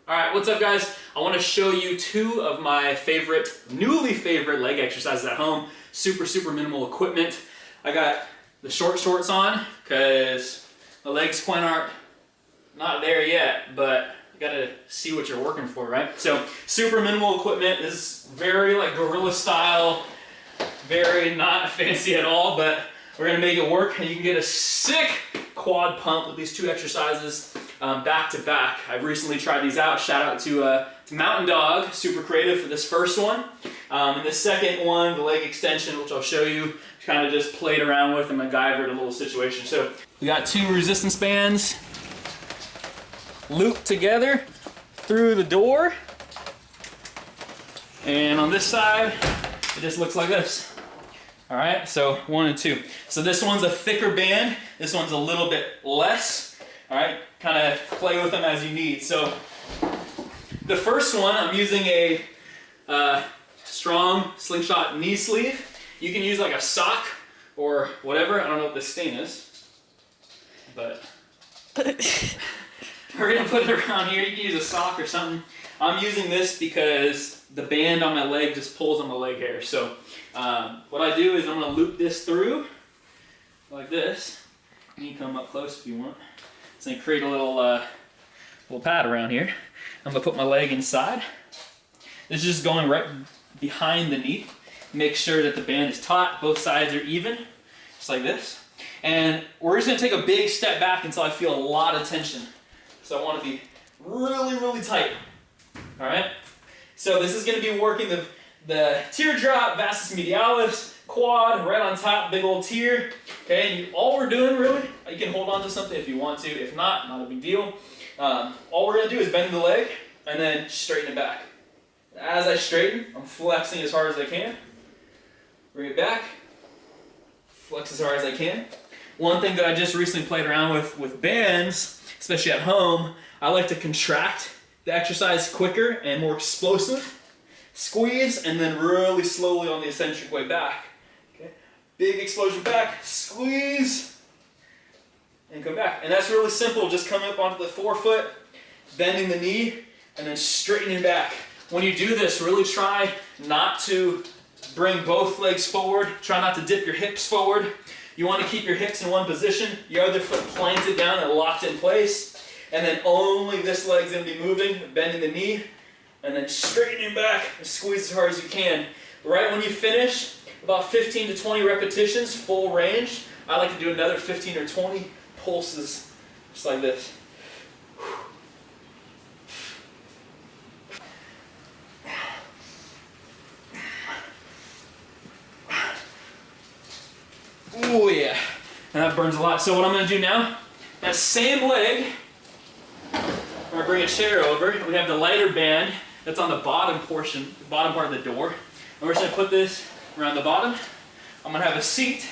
All right, what's up guys? I want to show you two of my newly favorite leg exercises at home. Super minimal equipment. I got the shorts on because the legs quite aren't not there yet, but you gotta see what you're working for, right? So super minimal equipment. This is very like gorilla style, very not fancy at all, but we're gonna make it work, and you can get a sick quad pump with these two exercises back to back. I've recently tried these out. Shout out to Mountain Dog, super creative for this first one. And the second one, the leg extension, which I'll show you, kind of just played around with and MacGyvered a little situation. So we got two resistance bands looped together through the door, and on this side it just looks like this. All right, so 1 and 2. So this one's a thicker band, this one's a little bit less. All right, kind of play with them as you need. So the first one, I'm using a strong SlingShot knee sleeve. You can use like a sock or whatever. I don't know what this stain is, but we're gonna put it around here. You can use a sock or something. I'm using this because the band on my leg just pulls on my leg hair. So what I do is I'm gonna loop this through like this. You can come up close if you want. So I create a little pad around here. I'm gonna put my leg inside. This is just going right behind the knee. Make sure that the band is taut, both sides are even, just like this. And we're just gonna take a big step back until I feel a lot of tension. So I wanna be really tight, all right? So this is gonna be working the teardrop, vastus medialis, quad, right on top, big old tear. Okay, and all we're doing really, you can hold on to something if you want to, if not a big deal. All we're gonna do is bend the leg and then straighten it back. As I straighten, I'm flexing as hard as I can. Bring it back, flex as hard as I can. One thing that I just recently played around with bands, especially at home, I like to contract the exercise quicker and more explosive. Squeeze, and then really slowly on the eccentric way back. Okay, big explosion back, squeeze, and come back. And that's really simple, just coming up onto the forefoot, bending the knee, and then straightening back. When you do this, really try not to bring both legs forward. Try not to dip your hips forward. You want to keep your hips in one position, your other foot planted down and locked in place, and then only this leg's going to be moving, bending the knee, and then straightening back and squeeze as hard as you can. Right when you finish, about 15 to 20 repetitions, full range. I like to do another 15 or 20 pulses, just like this. Oh yeah, and that burns a lot. So what I'm gonna do now, that same leg, I'm gonna bring a chair over. We have the lighter band that's on the bottom portion, the bottom part of the door. And we're just gonna put this around the bottom. I'm gonna have a seat.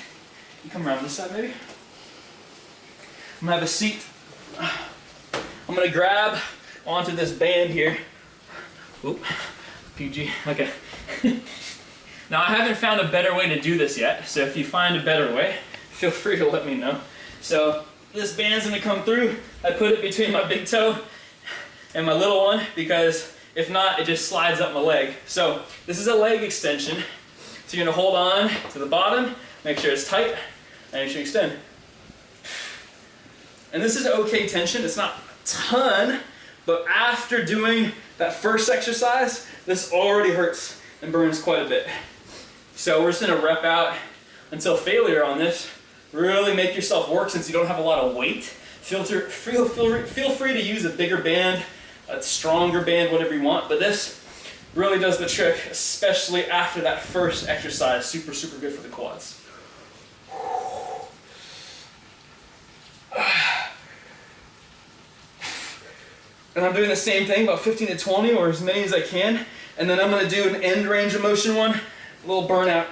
You come around this side maybe. I'm gonna have a seat. I'm gonna grab onto this band here. Oop, PG, okay. Now I haven't found a better way to do this yet, so if you find a better way, feel free to let me know. So this band's gonna come through. I put it between my big toe and my little one because if not, it just slides up my leg. So this is a leg extension. So you're gonna hold on to the bottom, make sure it's tight, and you should extend. And this is okay tension, it's not a ton, but after doing that first exercise, this already hurts and burns quite a bit. So we're just gonna rep out until failure on this. Really make yourself work since you don't have a lot of weight. Feel free to use a bigger band, a stronger band, whatever you want, but this really does the trick, especially after that first exercise. Super good for the quads. And I'm doing the same thing, about 15 to 20 or as many as I can. And then I'm gonna do an end range of motion one, a little burnout.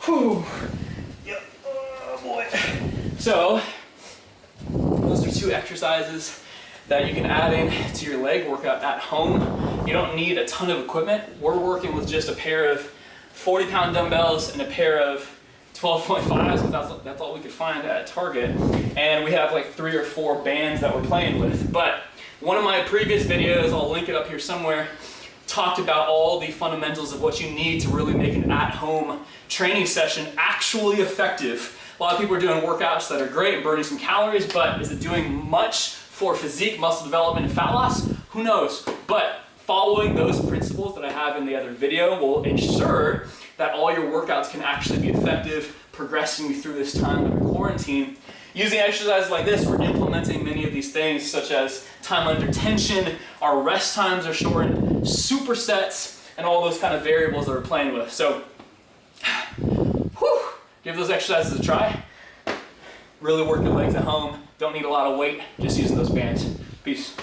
Whew. Yep. Oh boy. So, those are two exercises that you can add in to your leg workout at home. You don't need a ton of equipment. We're working with just a pair of 40-pound dumbbells and a pair of 12.5s, because that's all we could find at Target. And we have like 3 or 4 bands that we're playing with. But one of my previous videos, I'll link it up here somewhere, talked about all the fundamentals of what you need to really make an at-home training session actually effective. A lot of people are doing workouts that are great and burning some calories, but is it doing much for physique, muscle development, and fat loss? Who knows? But following those principles that I have in the other video will ensure that all your workouts can actually be effective, progressing you through this time of quarantine. Using exercises like this, we're implementing many of these things, such as time under tension, our rest times are shortened, supersets, and all those kind of variables that we're playing with. So, give those exercises a try. Really work your legs at home. Don't need a lot of weight, just using those bands. Peace.